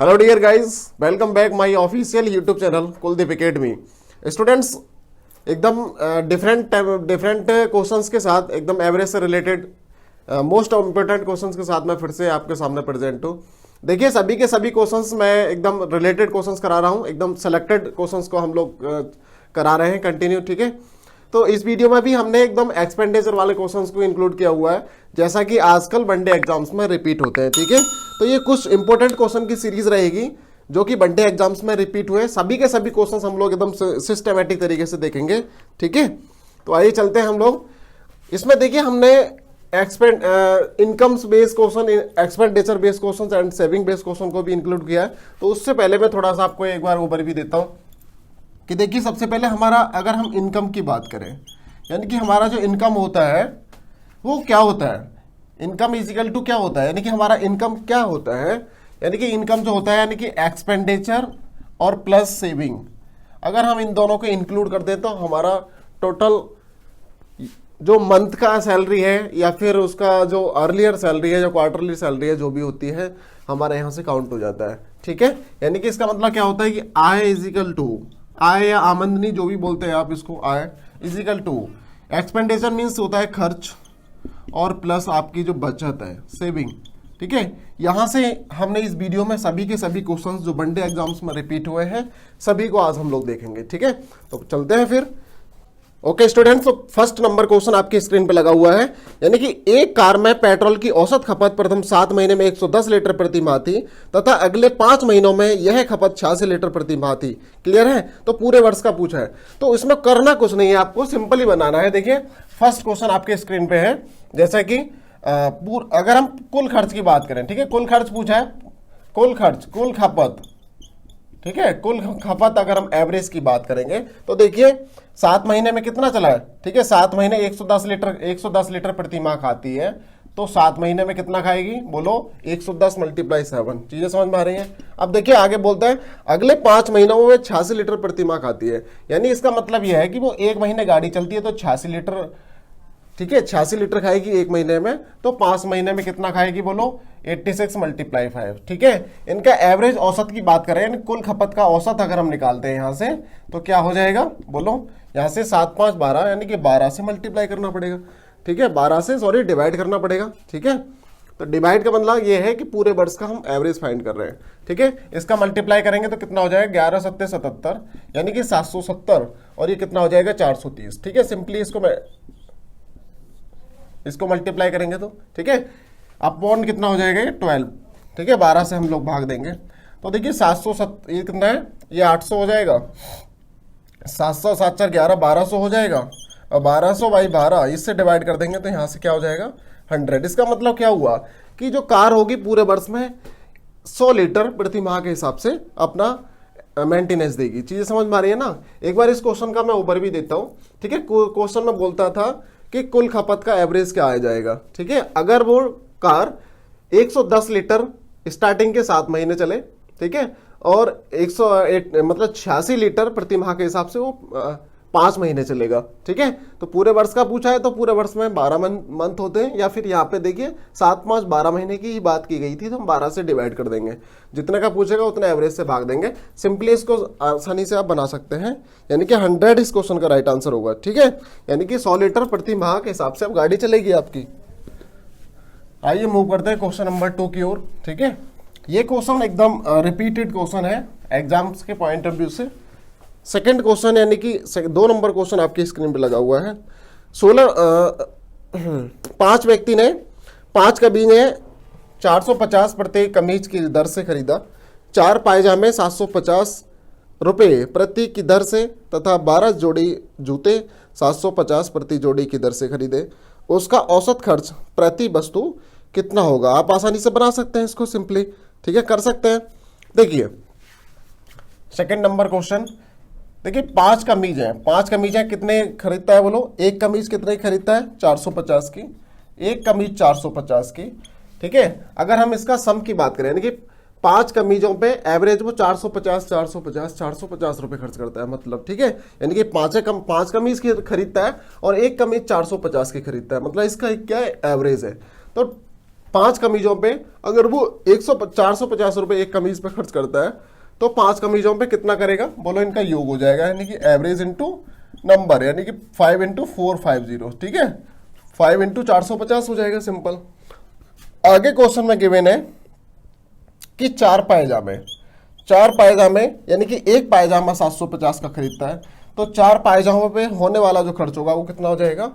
Hello dear guys, welcome back my official YouTube channel Kuldeep Academy. Students, एकदम different questions के साथ, एकदम average से रिलेटेड मोस्ट इम्पोर्टेंट क्वेश्चंस के साथ मैं फिर से आपके सामने प्रेजेंट हूँ। देखिए, सभी के सभी क्वेश्चंस मैं एकदम रिलेटेड क्वेश्चंस करा रहा हूँ, एकदम सेलेक्टेड क्वेश्चंस को हम लोग करा रहे हैं कंटिन्यू। ठीक है, तो इस वीडियो में भी हमने एकदम एक्सपेंडिचर वाले क्वेश्चंस को इंक्लूड किया हुआ है, जैसा कि आजकल वनडे एग्जाम्स में रिपीट होते हैं। ठीक है, तो ये कुछ इंपॉर्टेंट क्वेश्चन की सीरीज रहेगी जो कि वनडे एग्जाम्स में रिपीट हुए। सभी के सभी क्वेश्चंस हम लोग एकदम सिस्टमेटिक तरीके से देखेंगे। ठीक है, तो आइए चलते हैं हम लोग इसमें। देखिए, हमने incomes based question, expenditure based question and saving based question को भी इंक्लूड किया है। तो उससे पहले मैं थोड़ा सा आपको एक बार ओवरव्यू देता हूँ कि देखिए, सबसे पहले हमारा, अगर हम इनकम की बात करें, यानी कि हमारा जो इनकम होता है वो क्या होता है, इनकम इजिकल टू क्या होता है, यानी कि हमारा इनकम क्या होता है, यानी कि इनकम जो होता है यानी कि एक्सपेंडिचर और प्लस सेविंग। अगर हम इन दोनों को इंक्लूड कर दें तो हमारा टोटल जो मंथ का सैलरी है या फिर उसका जो अर्लियर सैलरी है, जो क्वार्टरली सैलरी है, जो भी होती है, हमारे यहाँ से काउंट हो जाता है। ठीक है, यानी कि इसका मतलब क्या होता है कि आय इजिकल टू, आय या आमदनी जो भी बोलते हैं आप इसको, आय इजिकल टू एक्सपेंडिचर मीन्स होता है खर्च, और प्लस आपकी जो बचत है सेविंग। ठीक है, यहां से हमने इस वीडियो में सभी के सभी क्वेश्चंस जो वनडे एग्जाम्स में रिपीट हुए हैं सभी को आज हम लोग देखेंगे। ठीक है, तो चलते हैं फिर। ओके स्टूडेंट्स, तो फर्स्ट नंबर क्वेश्चन आपकी स्क्रीन पे लगा हुआ है, यानी कि एक कार में पेट्रोल की औसत खपत प्रथम 7 महीने में 110 लीटर प्रति माह थी तथा अगले 5 महीनों में यह खपत 86 लीटर प्रति माह थी। क्लियर है? तो पूरे वर्ष का पूछा है, तो इसमें करना कुछ नहीं है, आपको सिंपली बनाना है। देखिए, फर्स्ट क्वेश्चन आपके स्क्रीन पे है, जैसा कि अगर हम कुल खर्च की बात करें, ठीक है, कुल खर्च पूछा है, कुल खर्च, कुल खपत। ठीक है, कुल खपत अगर हम एवरेज की बात करेंगे तो देखिए 7 महीने में कितना चला है। ठीक है, 7 महीने 110 लीटर प्रति माह खाती है, तो 7 महीने में कितना खाएगी बोलो, 110 × 7। चीजें समझ में आ रही हैं? अब देखिए आगे बोलता है अगले 5 महीनों में 86 लीटर प्रति माह खाती है, यानी इसका मतलब यह है कि वो 1 महीने गाड़ी चलती है तो 86 लीटर, ठीक है, 86 लीटर खाएगी 1 महीने में, तो 5 महीने में कितना खाएगी बोलो, 86 × 5। ठीक है, इनका एवरेज औसत की बात करें, यानी कुल खपत का औसत अगर हम निकालते हैं यहां से, तो क्या हो जाएगा बोलो, यहां से 7 5 12, यानी कि 12 से मल्टीप्लाई करना पड़ेगा। ठीक है, 12 से सॉरी डिवाइड करना पड़ेगा। ठीक है, तो डिवाइड का मतलब ये है कि पूरे वर्ष का हम एवरेज फाइंड कर रहे हैं। ठीक है, इसका मल्टीप्लाई करेंगे तो कितना हो जाएगा, 11 7 77, यानी कि 770, और ये कितना हो जाएगा 430। ठीक है, सिंपली इसको मल्टीप्लाई करेंगे तो, ठीक है, अपॉन कितना हो जाएगा, 12। ठीक है, 12 से हम लोग भाग देंगे तो देखिए 707, ये कितना है, ये 800 हो जाएगा, 700 7 4 11 1200 हो जाएगा, और 1200 / 12 इससे डिवाइड कर देंगे तो यहाँ से क्या हो जाएगा 100। इसका मतलब क्या हुआ कि जो कार होगी पूरे वर्ष में 100 लीटर प्रति माह के हिसाब से अपना मेंटेनेंस देगी। चीजें समझ में आ रही है ना? एक बार इस क्वेश्चन का मैं ओवरव्यू देता हूँ। ठीक है, क्वेश्चन में बोलता था कि कुल खपत का एवरेज क्या आ जाएगा। ठीक है, अगर वो कार 110 लीटर स्टार्टिंग के 7 महीने चले, ठीक है, और 108 मतलब 86 लीटर प्रति माह के हिसाब से वो 5 महीने चलेगा। ठीक है, तो पूरे वर्ष का पूछा है तो पूरे वर्ष में 12 मंथ होते हैं, या फिर यहाँ पे देखिए 7 5 12 महीने की ही बात की गई थी, तो हम 12 से डिवाइड कर देंगे, जितने का पूछेगा उतना एवरेज से भाग देंगे। सिंपली इसको आसानी से आप बना सकते हैं, यानी कि 100 इस क्वेश्चन का राइट आंसर होगा। ठीक है, यानी कि 100 लीटर प्रति माह के हिसाब से अब गाड़ी चलेगी आपकी। आइए मूव करते हैं क्वेश्चन नंबर 2 की ओर। ठीक है, ये क्वेश्चन एकदम रिपीटेड क्वेश्चन है एग्जाम्स के पॉइंट ऑफ व्यू से। सेकंड क्वेश्चन, यानी कि 2 नंबर क्वेश्चन आपकी स्क्रीन पे लगा हुआ है। 5 व्यक्ति ने 5 कमीज 450 प्रति कमीज की दर से खरीदा, 4 पायजामे 750 रुपये प्रति की दर से तथा 12 जोड़ी जूते 750 प्रति जोड़ी की दर से खरीदे। उसका औसत खर्च प्रति वस्तु कितना होगा? आप आसानी से बना सकते हैं इसको सिंपली। ठीक है, कर सकते हैं। देखिए सेकंड नंबर क्वेश्चन, देखिए 5 कमीज है, 5 कमीज है, कितने खरीदता है बोलो, एक कमीज कितने खरीदता है, 450 की, एक कमीज 450 की। ठीक है, अगर हम इसका सम की बात करें, यानी कि 5 कमीजों पे एवरेज वो 450 रुपए खर्च करता है, मतलब। ठीक है, यानी कि 5 कमीज की खरीदता है और एक कमीज 450 की खरीदता है, मतलब इसका क्या एवरेज है। तो 5 कमीजों पे अगर वो 450 रुपए एक कमीज पे खर्च करता है तो 5 कमीजों पे कितना करेगा, बोलो इनका योग हो जाएगा, यानी कि एवरेज इंटू नंबर, यानी कि 5 इंटू 450, ठीक है, 5 इंटू 450 हो जाएगा, सिंपल। आगे क्वेश्चन में गिवन है कि 4 पायजामे यानी कि एक पायजामा 750 का खरीदता है, तो 4 पायजामों पे होने वाला जो खर्च होगा वो कितना हो जाएगा,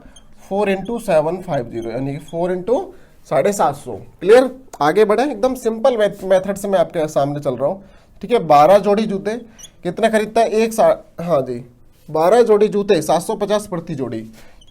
4 इंटू 750, यानी कि 4 इंटू 750। क्लियर, आगे बढ़े, एकदम सिंपल मेथड से मैं आपके सामने चल रहा हूँ, ठीक है। 12 जोड़ी जूते कितने खरीदता है, हाँ जी 12 जोड़ी जूते 750 प्रति जोड़ी,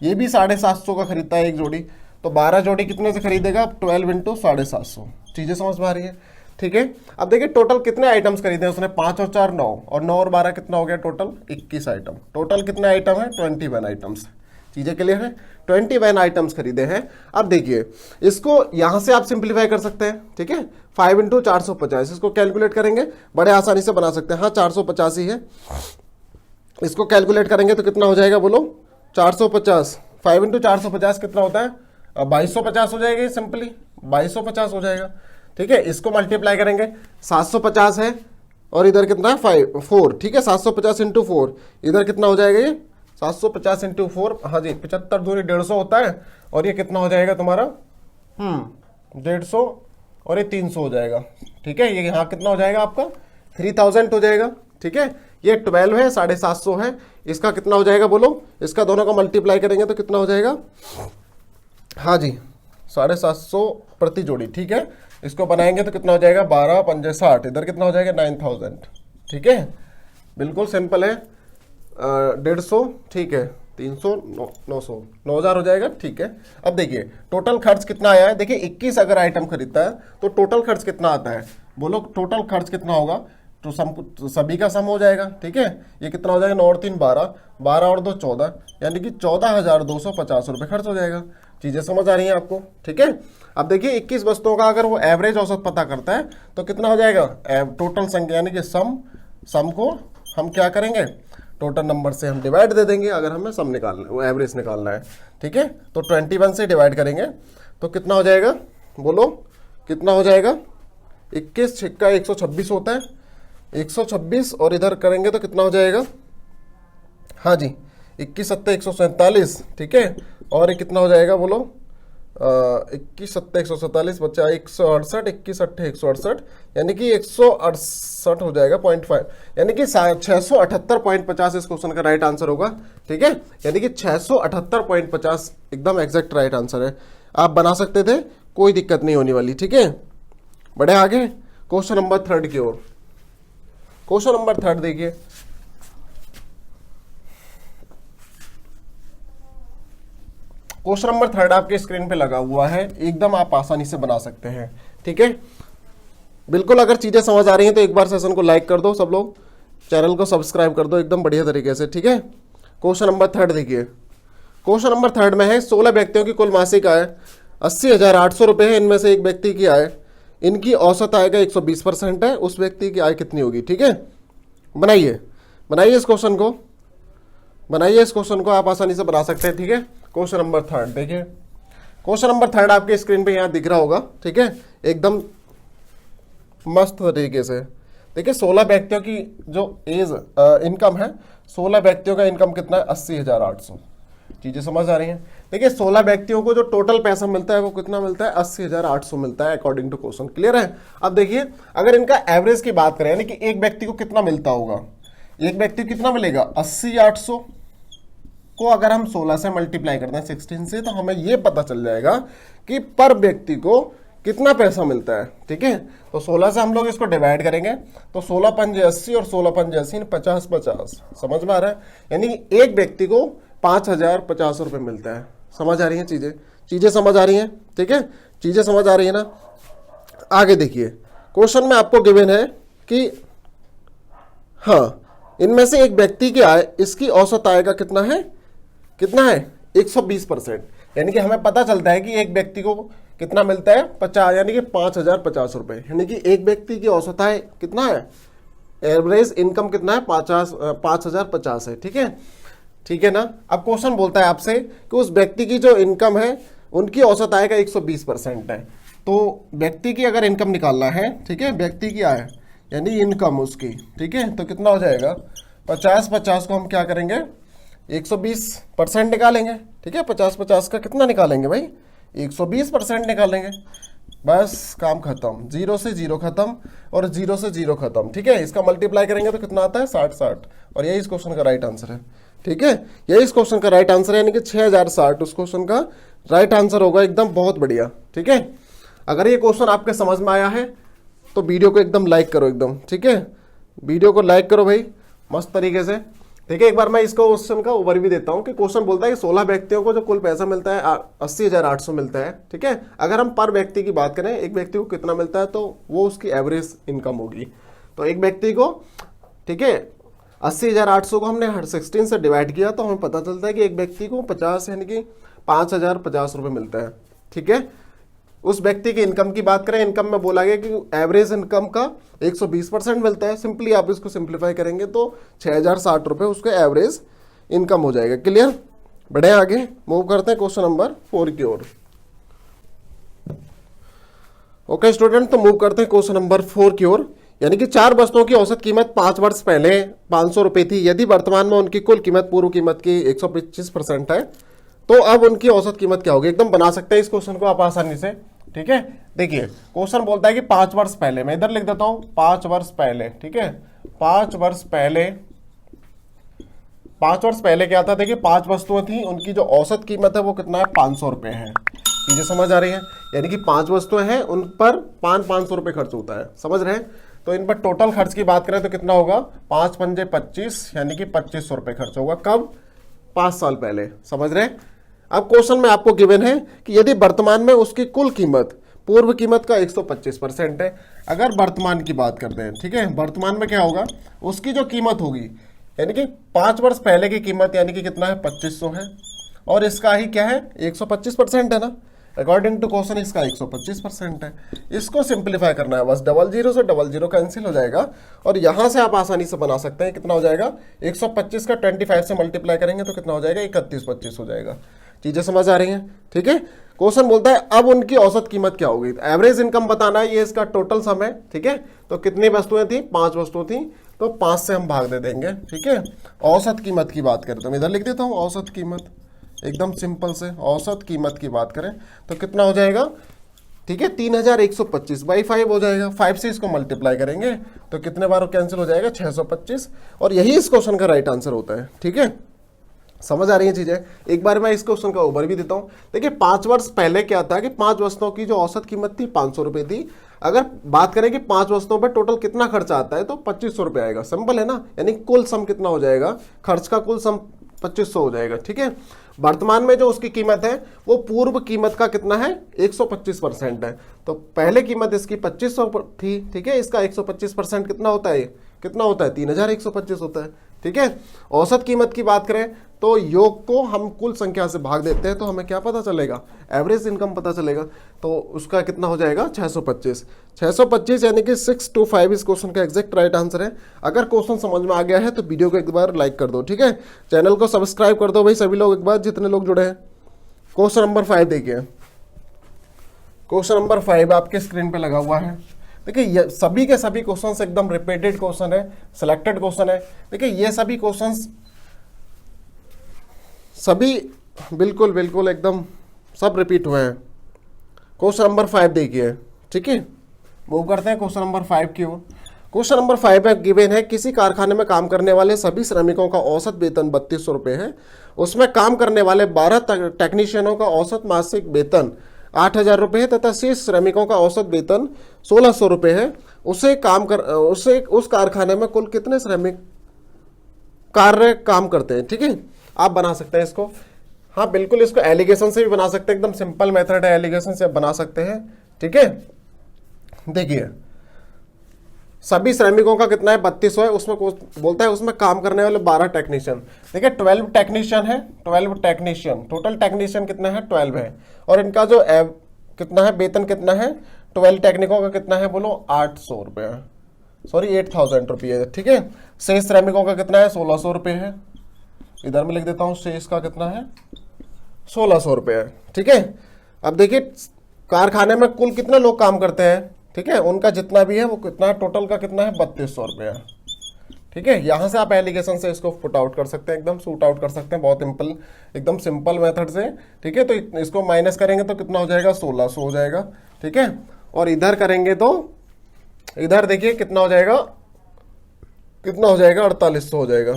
ये भी 750 का खरीदता है एक जोड़ी, तो 12 जोड़ी कितने से खरीदेगा, 12 इंटू 750। चीजें समझ में आ रही है, ठीक है। अब देखिए टोटल कितने आइटम्स खरीदे उसने, 5 और 4 9, और 9 और 12 कितना हो गया, टोटल 21 आइटम। टोटल कितने आइटम है, 21 आइटम्स। चीजें क्लियर है, 21 आइटम्स खरीदे हैं। अब देखिए इसको यहां से आप सिंप्लीफाई कर सकते हैं, ठीक है, 5 इंटू 450, इसको कैलकुलेट करेंगे, बड़े आसानी से बना सकते हैं। हाँ 450 ही है, इसको कैलकुलेट करेंगे तो कितना हो जाएगा, बोलो 450, 5 इंटू 450 कितना होता है, 2250 हो जाएगा, सिंपली 2250 हो जाएगा, ठीक है। इसको मल्टीप्लाई करेंगे, 750 है और इधर कितना है 4, ठीक है, 750 इंटू 4, इधर कितना हो जाएगा ये 750 इंटू 4, हाँ जी 75 दूरी 150 होता है, और ये कितना हो जाएगा तुम्हारा 150, और ये 300 हो जाएगा, ठीक है। ये यहाँ कितना हो जाएगा आपका 3000 हो जाएगा, ठीक है। ये 12 है, 750 है, इसका कितना हो जाएगा बोलो, इसका दोनों का मल्टीप्लाई करेंगे तो कितना हो जाएगा, हाँ जी 750 प्रति जोड़ी, ठीक है। इसको बनाएंगे तो कितना हो जाएगा, 12 पंजे 60, इधर कितना हो जाएगा 9000, ठीक है, बिल्कुल सिंपल है। 150, ठीक है, 300, 900, 9000 हो जाएगा, ठीक है। अब देखिए टोटल खर्च कितना आया है, देखिए 21 अगर आइटम खरीदता है तो टोटल खर्च कितना आता है, बोलो टोटल खर्च कितना होगा, तो सभी का सम हो जाएगा, ठीक है। ये कितना हो जाएगा, 9 और 3 12, 12 और 2 14, यानी कि 14,250 रुपये खर्च हो जाएगा। चीजें समझ आ रही हैं आपको, ठीक है। अब देखिए 21 वस्तुओं का अगर वो एवरेज औसत पता करता है तो कितना हो जाएगा, टोटल संख्या यानी कि सम को हम क्या करेंगे, टोटल नंबर से हम डिवाइड दे देंगे, अगर हमें सम निकालना वो एवरेज निकालना है, ठीक है। तो 21 से डिवाइड करेंगे तो कितना हो जाएगा, बोलो कितना हो जाएगा, 21 छिक्का 126 होता है, 126, और इधर करेंगे तो कितना हो जाएगा, हाँ जी 21 सत्ते 147, ठीक है, और ये कितना हो जाएगा बोलो, 21 सत्ते 147 बच्चा 168, 21 अट्ठे 168, यानी कि 168 हो जाएगा 0.5, यानी कि 678.50 इस क्वेश्चन का राइट आंसर होगा, ठीक है। यानी कि 678.50 एकदम एग्जैक्ट राइट आंसर है, आप बना सकते थे, कोई दिक्कत नहीं होने वाली, ठीक है। बढ़े आगे क्वेश्चन नंबर 3 की ओर। क्वेश्चन नंबर 3 देखिए, क्वेश्चन नंबर 3 आपके स्क्रीन पे लगा हुआ है, एकदम आप आसानी से बना सकते हैं, ठीक है। बिल्कुल अगर चीजें समझ आ रही हैं तो एक बार सेशन को लाइक कर दो, सब लोग चैनल को सब्सक्राइब कर दो एकदम बढ़िया तरीके से, ठीक है। क्वेश्चन नंबर 3 देखिए, क्वेश्चन नंबर 3 में है 16 व्यक्तियों की कुल मासिक आय 80,800 रुपये है, इनमें से एक व्यक्ति की आय, इनकी औसत आय का 120% है, उस व्यक्ति की आय कितनी होगी, ठीक है। बनाइए इस क्वेश्चन को, बनाइए इस क्वेश्चन को, आप आसानी से बना सकते हैं, ठीक है। क्वेश्चन नंबर 3 देखिए, क्वेश्चन नंबर 3 आपके स्क्रीन पे यहाँ दिख रहा होगा, ठीक है, एकदम मस्त तरीके से। देखिए 16 व्यक्तियों की जो एज इनकम है, 16 व्यक्तियों का इनकम कितना है, 80,800। चीजें समझ आ रही हैं। देखिए 16 व्यक्तियों को जो टोटल पैसा मिलता है वो कितना मिलता है, 80,800 मिलता है अकॉर्डिंग टू क्वेश्चन, क्लियर है। अब देखिए अगर इनका एवरेज की बात करें, यानी कि एक व्यक्ति को कितना मिलता होगा, एक व्यक्ति को कितना मिलेगा, 80,800 को अगर हम 16 से मल्टीप्लाई करते हैं 16 से, तो हमें यह पता चल जाएगा कि पर व्यक्ति को कितना पैसा मिलता है, ठीक है। तो 16 से हम लोग इसको डिवाइड करेंगे तो 16 पंजे 80 और 16 पंजे 80, 50-50, समझ में आ रहा है। यानी एक व्यक्ति को 5,050 रुपये मिलता है। समझ आ रही है चीजें समझ आ रही हैं, ठीक है, चीजें समझ आ रही है ना। आगे देखिए क्वेश्चन में आपको गिवन है कि हाँ इनमें से एक व्यक्ति की आय, इसकी औसत आय का कितना है 120%, यानी कि हमें पता चलता है कि एक व्यक्ति को कितना मिलता है 50, यानी कि 5,050 रुपये, यानी कि एक व्यक्ति की औसत आय कितना है, एवरेज इनकम कितना है 5,050 है, ठीक है ना। अब क्वेश्चन बोलता है आपसे कि उस व्यक्ति की जो इनकम है उनकी औसत आय का 120% है, तो व्यक्ति की अगर इनकम निकालना है, ठीक है, व्यक्ति की आय यानी इनकम उसकी, ठीक है, तो कितना हो जाएगा 50-50 को हम क्या करेंगे 120% निकालेंगे, ठीक है, 50-50 का कितना निकालेंगे भाई 120% निकालेंगे, बस काम खत्म, 0 से 0 खत्म और 0 से 0 खत्म, ठीक है। इसका मल्टीप्लाई करेंगे तो कितना आता है 60-60, और यही इस क्वेश्चन का राइट आंसर है, ठीक है, यही इस क्वेश्चन का राइट आंसर है, यानी कि 6060 उस क्वेश्चन का राइट आंसर होगा, एकदम बहुत बढ़िया, ठीक है। अगर ये क्वेश्चन आपके समझ में आया है तो वीडियो को एकदम लाइक करो एकदम, ठीक है, वीडियो को लाइक करो भाई मस्त तरीके से, ठीक है। एक बार मैं इसको क्वेश्चन का ओवर भी देता हूँ कि क्वेश्चन बोलता है कि 16 व्यक्तियों को जो कुल पैसा मिलता है 80,800 मिलता है, ठीक है। अगर हम पर व्यक्ति की बात करें, एक व्यक्ति को कितना मिलता है तो वो उसकी एवरेज इनकम होगी। तो एक व्यक्ति को, ठीक है, 80,800 को हमने 16 से डिवाइड किया तो हमें पता चलता है कि एक व्यक्ति को 50 यानी कि 5,050 रुपये मिलता है, ठीक है। उस व्यक्ति की इनकम की बात करें, इनकम में बोला गया कि एवरेज इनकम का 120% मिलता है। सिंपली आप इसको सिंप्लीफाई करेंगे तो 6,060 रुपये उसके एवरेज इनकम हो जाएगा। क्लियर? बढ़े आगे, मूव करते हैं क्वेश्चन नंबर 4 की ओर। ओके स्टूडेंट, तो मूव करते हैं क्वेश्चन नंबर 4 की ओर। यानी कि 4 वस्तुओं की औसत कीमत 5 वर्ष पहले 500 रुपये थी। यदि वर्तमान में उनकी कुल कीमत पूर्व कीमत की 125% है तो अब उनकी औसत कीमत क्या होगी। एकदम बना सकते हैं इस क्वेश्चन को आप आसानी से, ठीक है। देखिए क्वेश्चन बोलता है कि 5 वर्ष पहले, मैं इधर लिख देता हूं 5 वर्ष पहले, ठीक है। 5 वर्ष पहले क्या था, देखिए 5 वस्तुएं थी, उनकी जो औसत कीमत है वो कितना है 500 रुपये है। चीजें समझ आ रही है? यानी कि 5 वस्तुएं हैं, उन पर 500 रुपये खर्च होता है, समझ रहे हैं। तो इन पर टोटल खर्च की बात करें तो कितना होगा 5 पंजे 25 यानी कि 2500 रुपये खर्च होगा। कब? 5 साल पहले, समझ रहे हैं। अब क्वेश्चन में आपको गिवन है कि यदि वर्तमान में उसकी कुल कीमत पूर्व कीमत का 125% है। अगर वर्तमान की बात करते हैं, ठीक है, वर्तमान में क्या होगा, उसकी जो कीमत होगी यानी कि 5 वर्ष पहले की कीमत यानी कि कितना है 2500 है, और इसका ही क्या है 125% है ना। अकॉर्डिंग टू क्वेश्चन इसका 125% है। इसको सिंप्लीफाई करना है, बस 00 से 00 कैंसिल हो जाएगा और यहां से आप आसानी से बना सकते हैं। कितना हो जाएगा 125 का 25 से मल्टीप्लाई करेंगे तो कितना हो जाएगा 3125 हो जाएगा। चीजें समझ आ रही हैं, ठीक है। क्वेश्चन बोलता है अब उनकी औसत कीमत क्या होगी। एवरेज इनकम बताना है, ये इसका टोटल सम है, ठीक है। तो कितनी वस्तुएं थी, 5 वस्तुएं थी, तो 5 से हम भाग दे देंगे, ठीक है। औसत कीमत की बात करें तो मैं इधर लिख देता हूं औसत कीमत, एकदम सिंपल से औसत कीमत की बात करें तो कितना हो जाएगा, ठीक है, 3125 बाई 5 हो जाएगा। 5 से इसको मल्टीप्लाई करेंगे तो कितने बार कैंसिल हो जाएगा 625, और यही इस क्वेश्चन का राइट आंसर होता है, ठीक है। समझ आ रही है चीजें? एक बार मैं इस क्वेश्चन का ओवर भी देता हूं। देखिए 5 वर्ष पहले क्या था कि 5 वस्तुओं की जो औसत कीमत थी 500 रुपए थी। अगर बात करें कि 5 वस्तुओं पर टोटल कितना खर्चा आता है तो 2500 रुपए आएगा। सिंपल है ना, यानी कुल सम कितना हो जाएगा, खर्च का कुल सम 2500 हो जाएगा, ठीक है। वर्तमान में जो उसकी कीमत है वो पूर्व कीमत का कितना है 125% है। तो पहले कीमत इसकी 2500 थी, ठीक है, इसका 125% कितना होता है, कितना होता है 3125 होता है, ठीक है। औसत कीमत की बात करें तो योग को हम कुल संख्या से भाग देते हैं तो हमें क्या पता चलेगा, एवरेज इनकम पता चलेगा। तो उसका कितना हो जाएगा 625 यानी कि 625 इस क्वेश्चन का एग्जैक्ट राइट आंसर है। अगर क्वेश्चन समझ में आ गया है तो वीडियो को एक बार लाइक कर दो, ठीक है। चैनल को सब्सक्राइब कर दो भाई सभी लोग, एक बार जितने लोग जुड़े हैं। क्वेश्चन नंबर 5 देखिए, क्वेश्चन नंबर 5 आपके स्क्रीन पे लगा हुआ है। देखिए ये सभी के सभी क्वेश्चंस एकदम रिपीटेड क्वेश्चन है, सिलेक्टेड क्वेश्चन है। देखिए ये सभी क्वेश्चंस सभी बिल्कुल बिल्कुल एकदम सब रिपीट हुए हैं। क्वेश्चन नंबर 5 देखिए, ठीक है। मूव करते हैं क्वेश्चन नंबर 5 की ओर। क्वेश्चन नंबर 5 में गिवन है किसी कारखाने में काम करने वाले सभी श्रमिकों का औसत वेतन 3200 रुपये है। उसमें काम करने वाले 12 टेक्नीशियनों का औसत मासिक वेतन 8,000 रुपये है तथा शेष श्रमिकों का औसत वेतन 1,600 रुपये है। उसे उस कारखाने में कुल कितने श्रमिक काम करते हैं, ठीक है। आप बना सकते हैं इसको, हाँ बिल्कुल, इसको एलिगेशन से भी बना सकते हैं, एकदम सिंपल मेथड है, एलिगेशन से बना सकते हैं, ठीक है। देखिए सभी श्रमिकों का कितना है 3200 है, उसमें बोलता है उसमें काम करने वाले 12 टेक्नीशियन। देखिए 12 टेक्नीशियन है, 12 टेक्नीशियन, टोटल टेक्नीशियन कितना है 12 है, और इनका जो कितना है वेतन कितना है 12 टेक्निकों का कितना है बोलो 800 रुपये, सॉरी 8000 रुपये, ठीक है। शेष श्रमिकों का कितना है 1600 रुपये है, इधर में लिख देता हूं शेष का कितना है 1600 रुपये है, ठीक है। अब देखिए कारखाने में कुल कितने लोग काम करते हैं, ठीक है, उनका जितना भी है वो कितना है, टोटल का कितना है, 3200 रुपया। ठीक है, यहां से आप एलिगेशन से इसको पुट आउट कर सकते हैं, एकदम शूट आउट कर सकते हैं, बहुत सिंपल, एकदम सिंपल मेथड से। ठीक है, तो इसको माइनस करेंगे तो कितना हो जाएगा, 1600 हो जाएगा। ठीक है, और इधर करेंगे तो इधर देखिए कितना हो जाएगा, 4800 हो जाएगा।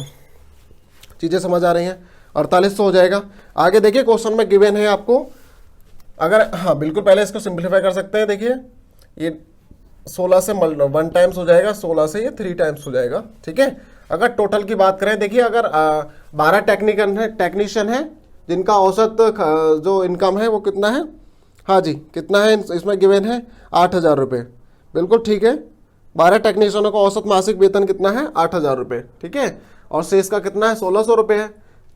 चीजें समझ आ रही हैं, 4800 हो जाएगा। आगे देखिए क्वेश्चन में गिवन है आपको, अगर हाँ बिल्कुल, पहले इसको सिंप्लीफाई कर सकते हैं। देखिए ये 16 से 1 टाइम्स हो जाएगा, 16 से ये 3 टाइम्स हो जाएगा। ठीक है, अगर टोटल की बात करें, देखिए अगर 12 टेक्नीशियन है जिनका औसत जो इनकम है वो कितना है, हाँ जी कितना है, इसमें गिवन है 8000 रुपये। बिल्कुल ठीक है, 12 टेक्नीशियनों का औसत मासिक वेतन कितना है, 8000 रुपये। ठीक है, और शेष का कितना है, 1600 रुपये है।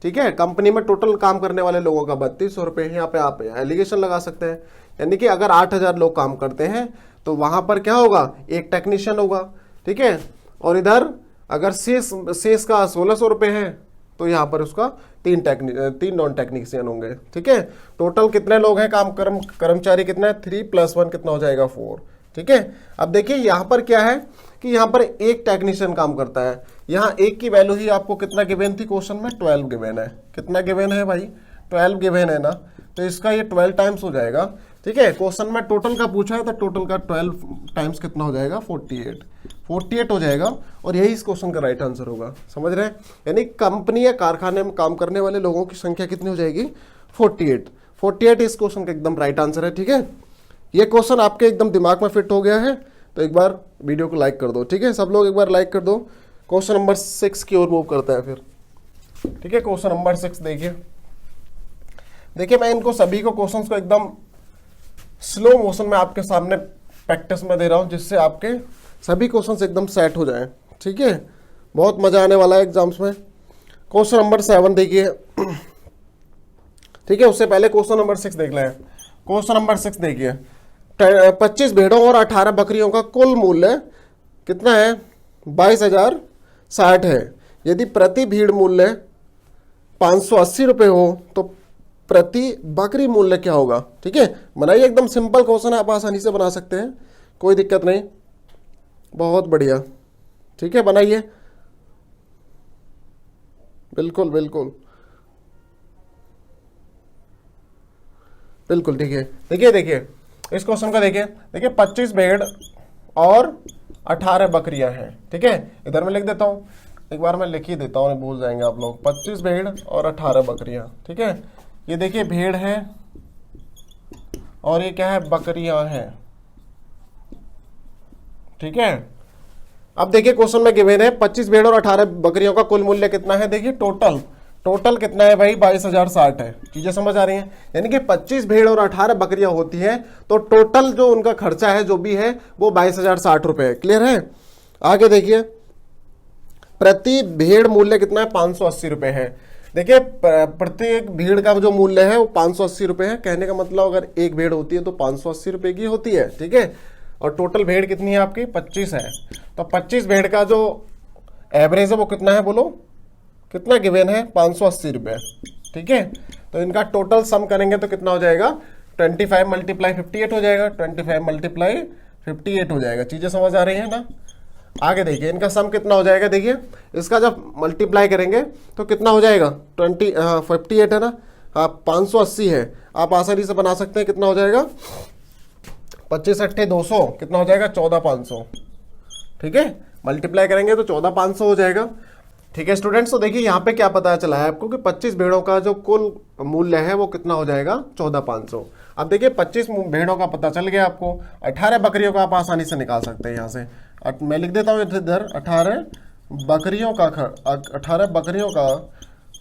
ठीक है, कंपनी में टोटल काम करने वाले लोगों का 3200 रुपये। यहाँ पे आप एलिगेशन लगा सकते हैं, यानी कि अगर 8000 लोग काम करते हैं तो वहां पर क्या होगा, एक टेक्नीशियन होगा। ठीक है, और इधर अगर शेष का 1600 रुपये है तो यहाँ पर उसका 3 नॉन टेक्नीशियन होंगे। ठीक है, टोटल कितने लोग हैं कर्मचारी कितने हैं, 3 + 1 कितना हो जाएगा, 4। ठीक है, अब देखिए यहाँ पर क्या है कि यहाँ पर एक टेक्नीशियन काम करता है, यहाँ एक की वैल्यू ही आपको कितना गिवन थी क्वेश्चन में, 12 गिवन है। कितना गिवन है भाई, 12 गिवन है ना, तो इसका ये 12 टाइम्स हो जाएगा। ठीक है, क्वेश्चन में टोटल का पूछा है तो टोटल का 12 टाइम्स कितना हो जाएगा, 48 हो जाएगा, और यही इस क्वेश्चन का राइट आंसर होगा। समझ रहे हैं, यानी कंपनी या कारखाने में काम करने वाले लोगों की संख्या कितनी हो जाएगी, 48 इस क्वेश्चन का एकदम राइट आंसर है। ठीक है, ये क्वेश्चन आपके एकदम दिमाग में फिट हो गया है तो एक बार वीडियो को लाइक कर दो। ठीक है, सब लोग एक बार लाइक कर दो। क्वेश्चन नंबर 6 की ओर मूव करते हैं फिर। ठीक है, क्वेश्चन नंबर 6 देखिए मैं इनको सभी को क्वेश्चंस को एकदम स्लो मोशन में आपके सामने प्रैक्टिस में दे रहा हूं, जिससे आपके सभी क्वेश्चंस एकदम सेट हो जाएं। ठीक है, बहुत मजा आने वाला है एग्जाम्स में। क्वेश्चन नंबर 7 देखिए। ठीक है, उससे पहले क्वेश्चन नंबर 6 देख लें। क्वेश्चन नंबर 6 देखिए, 25 भेड़ों और 18 बकरियों का कुल मूल्य कितना है, 22,060 है। यदि प्रति भीड़ मूल्य 580 रुपये हो तो प्रति बकरी मूल्य क्या होगा। ठीक है, बनाइए, एकदम सिंपल क्वेश्चन है, आप आसानी से बना सकते हैं, कोई दिक्कत नहीं। बहुत बढ़िया, ठीक है, बनाइए, बिल्कुल बिल्कुल बिल्कुल। ठीक है, देखिए इस क्वेश्चन का देखिए 25 भेड़ और 18 बकरियां हैं। ठीक है, इधर मैं लिख देता हूं, एक बार मैं लिख ही देता हूं, भूल जाएंगे आप लोग। 25 भेड़ और 18 बकरियां। ठीक है, ये देखिए भेड़ है और ये क्या है, बकरियां हैं। ठीक है, अब देखिए क्वेश्चन में गिवन है 25 भेड़ और 18 बकरियों का कुल मूल्य कितना है। देखिए टोटल कितना है भाई, 22,060 है। चीजें समझ आ रही हैं, यानी कि 25 भेड़ और 18 बकरियां होती हैं तो टोटल जो उनका खर्चा है जो भी है वो 22,060 रुपए है। क्लियर है, आगे देखिए प्रति भेड़ मूल्य कितना है, 580 रुपए है। देखिए प्रत्येक भेड़ का जो मूल्य है वो 580 रुपए है। कहने का मतलब अगर एक भेड़ होती है तो 580 रुपए की होती है। ठीक है, और टोटल भेड़ कितनी है आपकी, 25 है। तो 25 भेड़ का जो एवरेज है वो कितना है, बोलो कितना गिवन है, 580 रुपए। ठीक है, तो इनका टोटल सम करेंगे तो कितना हो जाएगा, 25 × 58 हो जाएगा, 25 × 58 हो जाएगा। चीजें समझ आ रही है ना। आगे देखिए इनका सम कितना हो जाएगा, देखिए इसका जब मल्टीप्लाई करेंगे तो कितना हो जाएगा, 58 है ना, हाँ 580 है, आप आसानी से बना सकते हैं। कितना हो जाएगा, 25 × 200 कितना हो जाएगा, 14,500। ठीक है, मल्टीप्लाई करेंगे तो 14,500 हो जाएगा। ठीक है स्टूडेंट्स, तो देखिए यहाँ पे क्या पता चला है आपको कि 25 भेड़ों का जो कुल मूल्य है वो कितना हो जाएगा, 14,500। अब देखिए 25 भेड़ों का पता चल गया आपको, 18 बकरियों का आप आसानी से निकाल सकते हैं यहाँ से। मैं लिख देता हूँ इधर 18 बकरियों का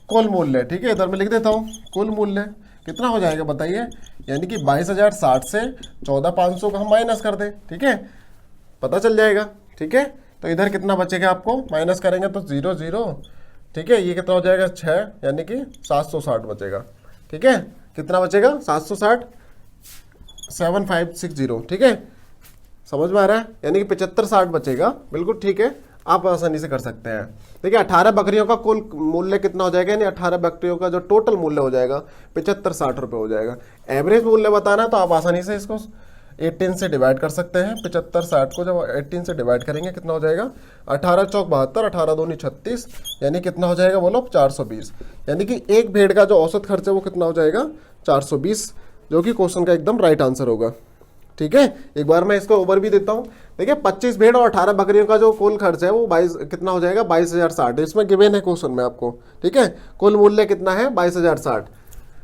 कुल मूल्य। ठीक है, इधर मैं लिख देता हूँ कुल मूल्य कितना हो जाएगा बताइए, यानी कि 22,060 से 14,500 का हम माइनस कर दें। ठीक है, पता चल जाएगा। ठीक है, तो इधर कितना बचेगा आपको, माइनस करेंगे तो 0 0। ठीक है, ये कितना हो जाएगा, 6, यानी कि 760 बचेगा। ठीक है, कितना बचेगा, 760, 7560। ठीक है, समझ में आ रहा है, यानी कि 7560 बचेगा। बिल्कुल ठीक है, आप आसानी से कर सकते हैं। देखिए 18 बकरियों का कुल मूल्य कितना हो जाएगा, यानी 18 बकरियों का जो टोटल मूल्य हो जाएगा 75-60 रुपये हो जाएगा। एवरेज मूल्य बताना तो आप आसानी से इसको 18 से डिवाइड कर सकते हैं। 75-60 को जब 18 से डिवाइड करेंगे कितना हो जाएगा, 18 चौक 72, 18 दूनी 36, यानी कितना हो जाएगा बोलो 420। यानी कि एक भेड़ का जो औसत खर्च है वो कितना हो जाएगा 420, जो कि क्वेश्चन का एकदम राइट आंसर होगा। ठीक है, एक बार मैं इसको ओवर भी देता हूं। देखिए 25 भेड़ और 18 बकरियों का जो कुल खर्च है वो 22 कितना हो जाएगा 22,060, इसमें गिवन है क्वेश्चन में आपको। ठीक है, कुल मूल्य कितना है 22,060।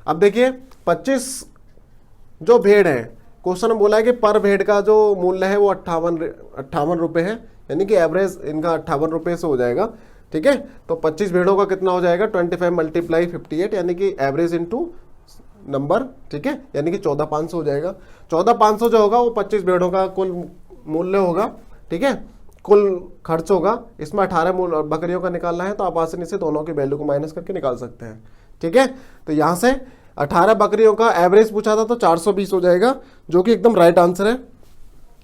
अब देखिए 25 जो भेड़ है, क्वेश्चन में बोला है कि पर भेड़ का जो मूल्य है वो 58 रुपये है, यानी कि एवरेज इनका 58 रुपये से हो जाएगा। ठीक है, तो 25 भेड़ों का कितना हो जाएगा 25 मल्टीप्लाई 58, यानी कि एवरेज इंटू नंबर। ठीक है, यानी कि 14,500 हो जाएगा। 14,500 जो होगा वो 25 भेड़ों का कुल मूल्य होगा। ठीक है, कुल खर्च होगा। इसमें 18 बकरियों का निकालना है तो आप आसानी से दोनों की वैल्यू को माइनस करके निकाल सकते हैं। ठीक है, तो यहां से 18 बकरियों का एवरेज पूछा था तो 420 हो जाएगा, जो कि एकदम राइट आंसर है।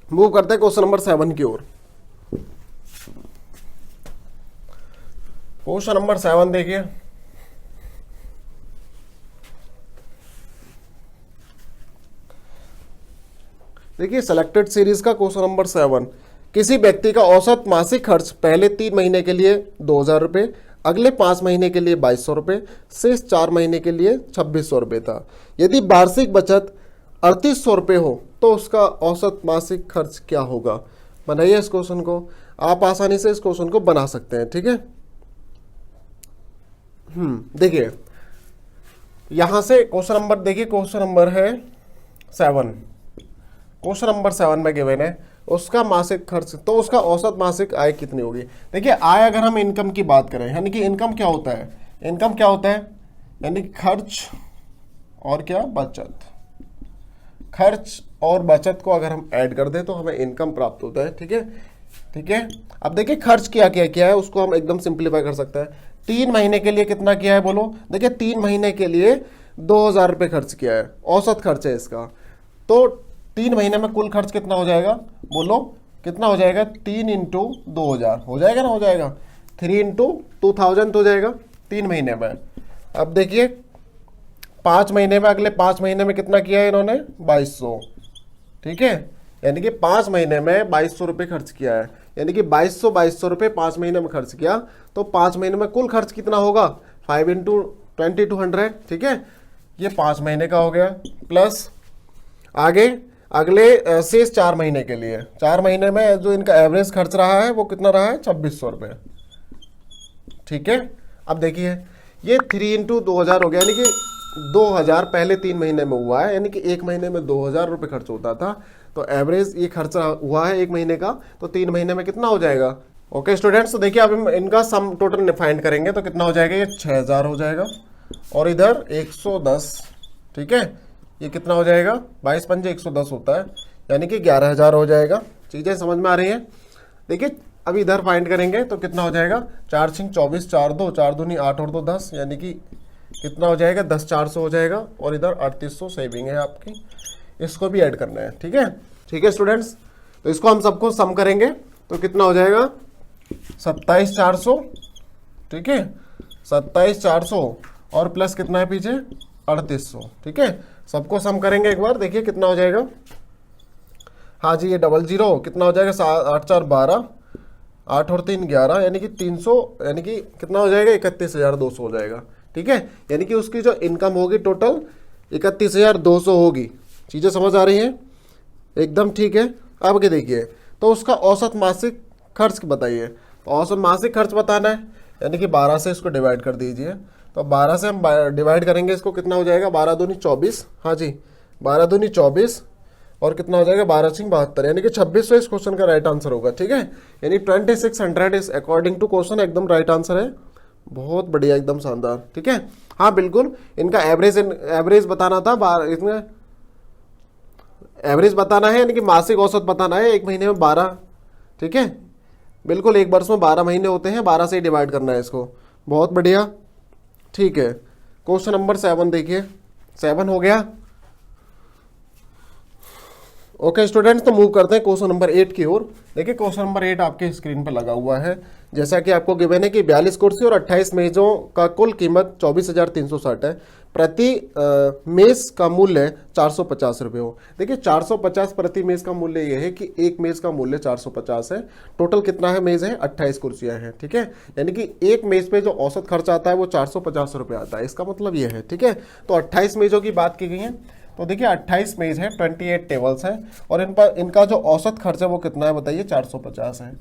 मूव करते हैं क्वेश्चन नंबर 7 की ओर। क्वेश्चन नंबर 7 देखिए, देखिए सेलेक्टेड सीरीज का क्वेश्चन नंबर 7। किसी व्यक्ति का औसत मासिक खर्च पहले 3 महीने के लिए 2,000 रुपये, अगले 5 महीने के लिए 2,200 रुपये, शेष 4 महीने के लिए 2,600 रुपये था। यदि वार्षिक बचत 3,800 रुपये हो तो उसका औसत मासिक खर्च क्या होगा। बनाइए इस क्वेश्चन को, आप आसानी से इस क्वेश्चन को बना सकते हैं। ठीक है, देखिए यहां से क्वेश्चन नंबर देखिए, क्वेश्चन नंबर है 7। क्वेश्चन नंबर 7 में गिवन है उसका मासिक खर्च, तो उसका औसत मासिक आय कितनी होगी। देखिए आय अगर हम इनकम की बात करें, यानी कि इनकम क्या होता है, इनकम क्या होता है, यानी कि खर्च और क्या बचत। खर्च और बचत को अगर हम ऐड कर दें तो हमें इनकम प्राप्त होता है। ठीक है, ठीक है। अब देखिए खर्च क्या क्या किया है उसको हम एकदम सिंप्लीफाई कर सकते हैं। 3 महीने के लिए कितना किया है बोलो, देखिए 3 महीने के लिए 2,000 रुपये खर्च किया है, औसत खर्च है इसका। तो 3 महीने में कुल खर्च कितना हो जाएगा बोलो, कितना हो जाएगा 3 इंटू 2,000 हो जाएगा ना, हो जाएगा 3 इंटू 2,000 हो जाएगा 3 महीने में। अब देखिए 5 महीने में, अगले 5 महीने में कितना किया है इन्होंने 2,200। ठीक है, यानी कि 5 महीने में 2,200 रुपये खर्च किया है, यानी कि 2,200 रुपये 5 महीने में खर्च किया। तो 5 महीने में कुल खर्च कितना होगा 5 इंटू 2200। ठीक है, ये 5 महीने का हो गया। प्लस आगे अगले शेष 4 महीने के लिए, 4 महीने में जो इनका एवरेज खर्च रहा है वो कितना रहा है 2,600 रुपये। ठीक है, अब देखिए ये 3 इंटू 2,000 हो गया, यानी कि 2,000 पहले 3 महीने में हुआ है, यानी कि 1 महीने में 2,000 रुपये खर्च होता था। तो एवरेज ये खर्चा हुआ है 1 महीने का, तो 3 महीने में कितना हो जाएगा। ओके स्टूडेंट्स, तो देखिए अब हम इनका सम टोटल फाइंड करेंगे तो कितना हो जाएगा, ये 6,000 हो जाएगा और इधर 110। ठीक है, ये कितना हो जाएगा 22 पंजे 110 होता है, यानी कि 11,000 हो जाएगा। चीजें समझ में आ रही हैं। देखिए अब इधर फाइंड करेंगे तो कितना हो जाएगा 4 6 24, 4 2 4 दूनी 8 और 2 10, यानी कि कितना हो जाएगा 10,400 हो जाएगा। और इधर 3,800 सेविंग है आपकी, इसको भी ऐड करना है। ठीक है, ठीक है स्टूडेंट्स, तो इसको हम सबको सम करेंगे तो कितना हो जाएगा 27,400। ठीक है, 27,400 और प्लस कितना है पीछे 3,800। ठीक है, सबको सम करेंगे एक बार, देखिए कितना हो जाएगा। हाँ जी, ये 00 कितना हो जाएगा 8 4 12, 8 और 3 11, यानी कि 300, यानी कि कितना हो जाएगा 31,200 हो जाएगा। ठीक है, यानी कि उसकी जो इनकम होगी टोटल 31,200 होगी। चीज़ें समझ आ रही हैं एकदम। ठीक है, अब क्या देखिए, तो उसका औसत मासिक खर्च बताइए। तो औसत मासिक खर्च बताना है, यानी कि 12 से इसको डिवाइड कर दीजिए। तो 12 से हम डिवाइड करेंगे इसको, कितना हो जाएगा 12 दूनी 24। हाँ जी, 12 दूनी 24 और कितना हो जाएगा 12 6 72, यानी कि 2,600 इस क्वेश्चन का राइट आंसर होगा। ठीक है, यानी 2,600 इज अकॉर्डिंग टू क्वेश्चन एकदम राइट आंसर है। बहुत बढ़िया, एकदम शानदार। ठीक है, हाँ बिल्कुल, इनका एवरेज बताना था, इसमें एवरेज बताना है, यानी कि मासिक औसत बताना है 1 महीने में 12। ठीक है, बिल्कुल, एक वर्ष में 12 महीने होते हैं, 12 से ही डिवाइड करना है इसको। बहुत बढ़िया। ठीक है, क्वेश्चन नंबर 7 देखिए, 7 हो गया। ओके स्टूडेंट्स, तो मूव करते हैं क्वेश्चन नंबर 8 की ओर। देखिए क्वेश्चन नंबर 8 आपके स्क्रीन पर लगा हुआ है। जैसा कि आपको गिवन है कि 42 कुर्सी और 28 मेजों का कुल कीमत 24,360 है। प्रति मेज का मूल्य 450 रुपये हो। देखिए 450 प्रति मेज का मूल्य यह है कि एक मेज का मूल्य 450 है। टोटल कितना है मेज है, 28 कुर्सियां हैं, ठीक है। यानी कि एक मेज पे जो औसत खर्च आता है वो 450 रुपये आता है, इसका मतलब यह है, ठीक है। तो 28 मेजों की बात की गई है। तो देखिए 28 मेज है, 28 टेबल्स हैं और इन पर इनका जो औसत खर्च है वो कितना है बताइए, 450 है,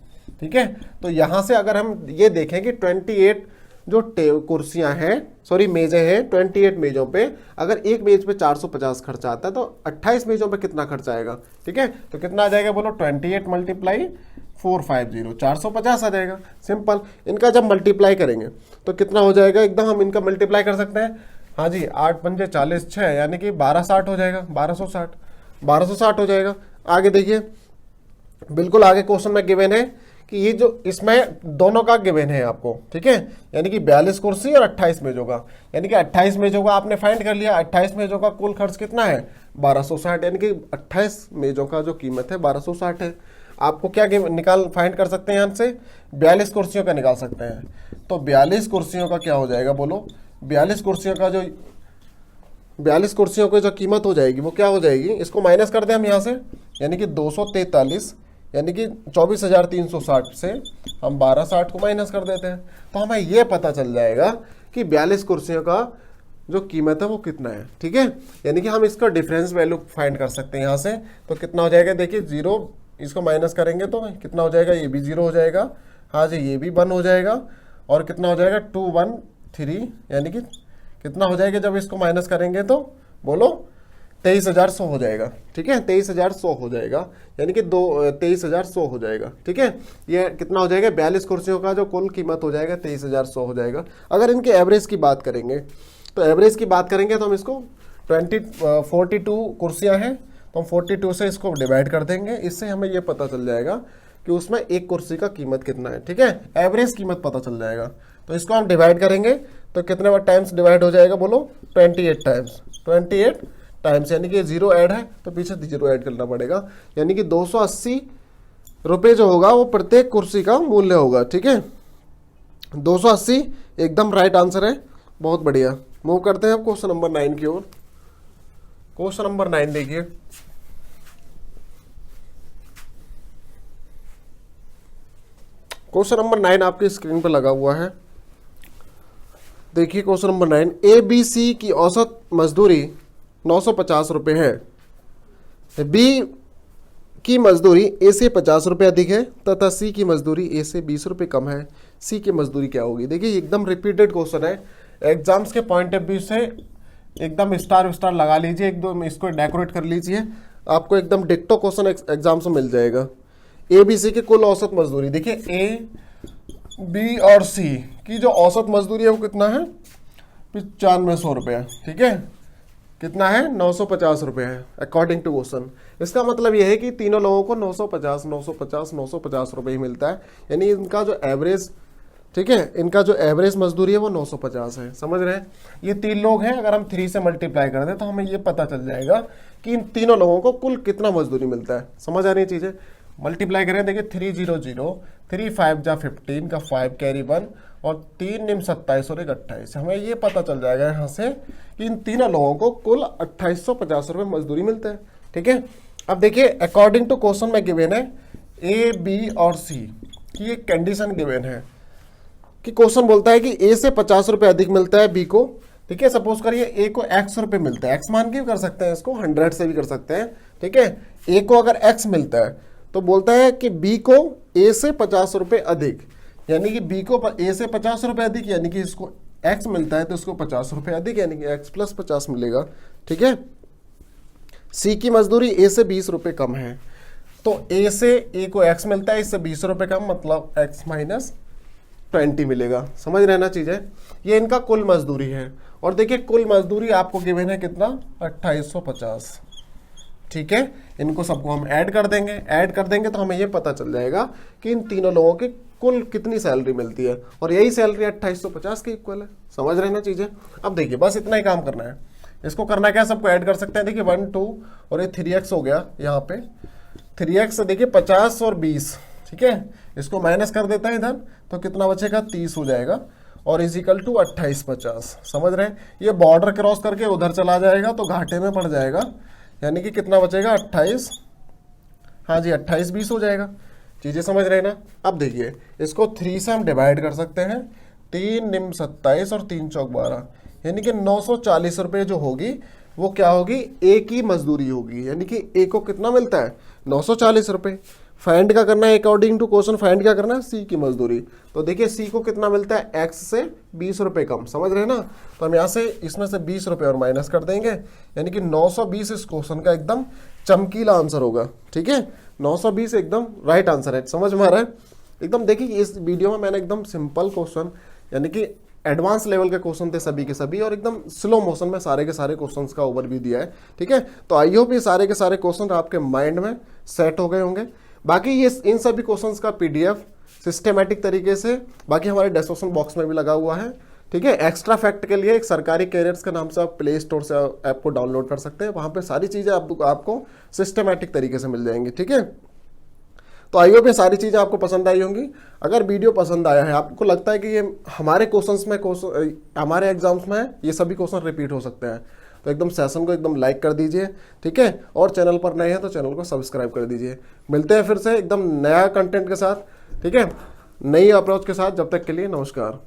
ठीक है। तो यहाँ से अगर हम ये देखें कि 28 जो कुर्सियां हैं, सॉरी मेजें हैं, 28 मेजों पे अगर एक मेज पे 450 खर्चा आता है तो 28 मेजों पे कितना खर्चा आएगा, ठीक है। तो कितना आ जाएगा बोलो, 28 मल्टीप्लाई 450, 450 आ जाएगा। सिंपल। इनका जब मल्टीप्लाई करेंगे तो कितना हो जाएगा, एकदम हम इनका मल्टीप्लाई कर सकते हैं। हाँ जी, 8 पंजे 40, 6 यानी कि 1260 हो जाएगा, 1260 हो जाएगा। आगे देखिए, बिल्कुल आगे क्वेश्चन में गिवन है कि ये जो इसमें दोनों का गिवन है आपको, ठीक है। यानी कि 42 कुर्सी और 28 मेजों का, यानी कि 28 मेजों का आपने फाइंड कर लिया। 28 मेजों का कुल खर्च कितना है, 1260, यानी कि 28 मेजों का जो कीमत है 1260 है। आपको क्या निकाल फाइंड कर सकते हैं, यहाँ से 42 कुर्सियों का निकाल सकते हैं। तो 42 कुर्सियों का क्या हो जाएगा बोलो, 42 कुर्सियों का जो 42 कुर्सियों की जो कीमत हो जाएगी वो क्या हो जाएगी, इसको माइनस कर दें हम यहाँ से, यानी कि 243, यानी कि 24,360 से हम 1260 को माइनस कर देते हैं तो हमें ये पता चल जाएगा कि 42 कुर्सियों का जो कीमत है वो कितना है, ठीक है। यानी कि हम इसका डिफरेंस वैल्यू फाइंड कर सकते हैं यहाँ से। तो कितना हो जाएगा, देखिए 0, इसको माइनस करेंगे तो कितना हो जाएगा, ये भी 0 हो जाएगा, हाँ जी ये भी 1 हो जाएगा, और कितना हो जाएगा 213, यानी कि कितना हो जाएगा जब इसको माइनस करेंगे तो बोलो 23,100 हो जाएगा, ठीक है। 23,100 हो जाएगा, यानी कि 23,100 हो जाएगा, ठीक है। ये कितना हो जाएगा, 42 कुर्सियों का जो कुल कीमत हो जाएगा 23,100 हो जाएगा। अगर इनके एवरेज की बात करेंगे तो एवरेज की बात करेंगे तो हम इसको 42 कुर्सियां हैं तो हम 42 से इसको डिवाइड कर देंगे। इससे हमें ये पता चल जाएगा कि उसमें एक कुर्सी का कीमत कितना है, ठीक है। एवरेज कीमत पता चल जाएगा। तो इसको हम डिवाइड करेंगे तो कितने बार टाइम्स डिवाइड हो जाएगा बोलो, 28 टाइम्स, 28 टाइम्स, यानी कि 0 ऐड है तो पीछे 0 ऐड करना पड़ेगा, यानी कि 280 रुपये जो होगा वो प्रत्येक कुर्सी का मूल्य होगा, ठीक है। 280 एकदम राइट आंसर है, बहुत बढ़िया। मूव करते हैं अब क्वेश्चन नंबर 9 की ओर। क्वेश्चन नंबर 9 देखिए, क्वेश्चन नंबर 9 आपकी स्क्रीन पर लगा हुआ है। देखिए क्वेश्चन नंबर 9, ABC की औसत मजदूरी 950 रुपये है। बी की मजदूरी ए से 50 रुपये अधिक है तथा सी की मजदूरी ए से 20 रुपये कम है। सी की मजदूरी क्या होगी। देखिए एकदम रिपीटेड क्वेश्चन है, एग्जाम्स के पॉइंट ऑफ व्यू से एकदम स्टार लगा लीजिए, एकदम इसको डेकोरेट कर लीजिए, आपको एकदम डिक्टो क्वेश्चन एग्जाम्स में मिल जाएगा। ABC की कुल औसत मजदूरी, देखिए ए, बी और सी की जो औसत मजदूरी है वो कितना है, 9500 रुपये, ठीक है। कितना है, 950 रुपये है अकॉर्डिंग टू क्वेश्चन। इसका मतलब यह है कि तीनों लोगों को 950 रुपये ही मिलता है, यानी इनका जो एवरेज, ठीक है, इनका जो एवरेज मजदूरी है वो 950 है। समझ रहे हैं, ये 3 लोग हैं, अगर हम 3 से मल्टीप्लाई कर दें तो हमें ये पता चल जाएगा कि इन तीनों लोगों को कुल कितना मजदूरी मिलता है। समझ आ रही चीज़ें, मल्टीप्लाई करें, देखिए 300, 3 5 जा 15 का 5 कैरी 1 और 3 निम 27 और 28, हमें ये पता चल जाएगा यहाँ से कि इन तीनों लोगों को कुल 2850 रुपये मजदूरी मिलते हैं, ठीक है। अब देखिए अकॉर्डिंग टू क्वेश्चन में गिवन है ए, बी और सी की एक कंडीशन गिवन है कि क्वेश्चन बोलता है कि ए से 50 रुपये अधिक मिलता है बी को, ठीक है। सपोज करिए ए को x रुपये मिलता है, x मान के भी कर सकते हैं, इसको 100 से भी कर सकते हैं, ठीक है। ए को अगर x मिलता है तो बोलता है कि बी को ए से 50 रुपये अधिक, यानी कि बी को ए से 50 रुपये अधिक, यानी कि इसको x मिलता है तो इसको 50 रुपये अधिक, यानी कि x + 50 मिलेगा, ठीक है। सी की मजदूरी ए से 20 रुपये कम है, तो ए को x मिलता है, इससे 20 रुपये कम, मतलब x - 20 मिलेगा। समझ रहे ना चीज़ें, ये इनका कुल मजदूरी है। और देखिए कुल मजदूरी आपको गिवन है कितना, 2850, ठीक है। इनको सबको हम ऐड कर देंगे तो हमें ये पता चल जाएगा कि इन तीनों लोगों की कुल कितनी सैलरी मिलती है, और यही सैलरी 2850 के इक्वल है। समझ रहे ना चीज़ें। अब देखिए बस इतना ही काम करना है, इसको करना क्या है, सबको ऐड कर सकते हैं। देखिए 1 2 और ये 3x हो गया यहाँ पे 3x, देखिए 50 और 20, ठीक है। इसको माइनस कर देते हैं इधर, तो कितना बचेगा 30 हो जाएगा, और इजिकल टू 28 50, समझ रहे हैं। ये बॉर्डर क्रॉस करके उधर चला जाएगा तो घाटे में पड़ जाएगा, यानी कि कितना बचेगा 28, हाँ जी 28 20 हो जाएगा। चीज़ें समझ रहे हैं ना। अब देखिए इसको 3 से हम डिवाइड कर सकते हैं, 3 निम 27 और 3 चौक 12, यानी कि 940 रुपये जो होगी वो क्या होगी, ए की मजदूरी होगी, यानी कि ए को कितना मिलता है 940 रुपये। फाइंड क्या करना है, अकॉर्डिंग टू क्वेश्चन फाइंड क्या करना है, सी की मजदूरी। तो देखिए सी को कितना मिलता है, एक्स से 20 रुपये कम, समझ रहे हैं ना। तो हम यहाँ से इसमें से 20 रुपये और माइनस कर देंगे, यानी कि 920 इस क्वेश्चन का एकदम चमकीला आंसर होगा, ठीक है। 920 एकदम राइट आंसर है, समझ में आ रहा है एकदम। देखिए इस वीडियो में मैंने एकदम सिंपल क्वेश्चन, यानी कि एडवांस लेवल के क्वेश्चन थे सभी के सभी, और एकदम स्लो मोशन में सारे के सारे क्वेश्चंस का ओवरव्यू दिया है, ठीक है। तो आई होप ये सारे के सारे क्वेश्चन आपके माइंड में सेट हो गए होंगे। बाकी ये इन सभी क्वेश्चंस का पीडीएफ सिस्टेमेटिक तरीके से बाकी हमारे डिस्क्रिप्शन बॉक्स में भी लगा हुआ है, ठीक है। एक्स्ट्रा फैक्ट के लिए एक सरकारी कैरियर्स के नाम से आप प्ले स्टोर से ऐप को डाउनलोड कर सकते हैं, वहाँ पे सारी चीज़ें आपको सिस्टेमेटिक तरीके से मिल जाएंगी, ठीक है। तो आई होप ये सारी चीज़ें आपको पसंद आई होंगी। अगर वीडियो पसंद आया है, आपको लगता है कि ये हमारे क्वेश्चंस में हमारे एग्जाम्स में ये सभी क्वेश्चन रिपीट हो सकते हैं, तो एकदम सेशन को एकदम लाइक कर दीजिए, ठीक है। और चैनल पर नए हैं तो चैनल को सब्सक्राइब कर दीजिए। मिलते हैं फिर से एकदम नया कंटेंट के साथ, ठीक है, नई अप्रोच के साथ। जब तक के लिए नमस्कार।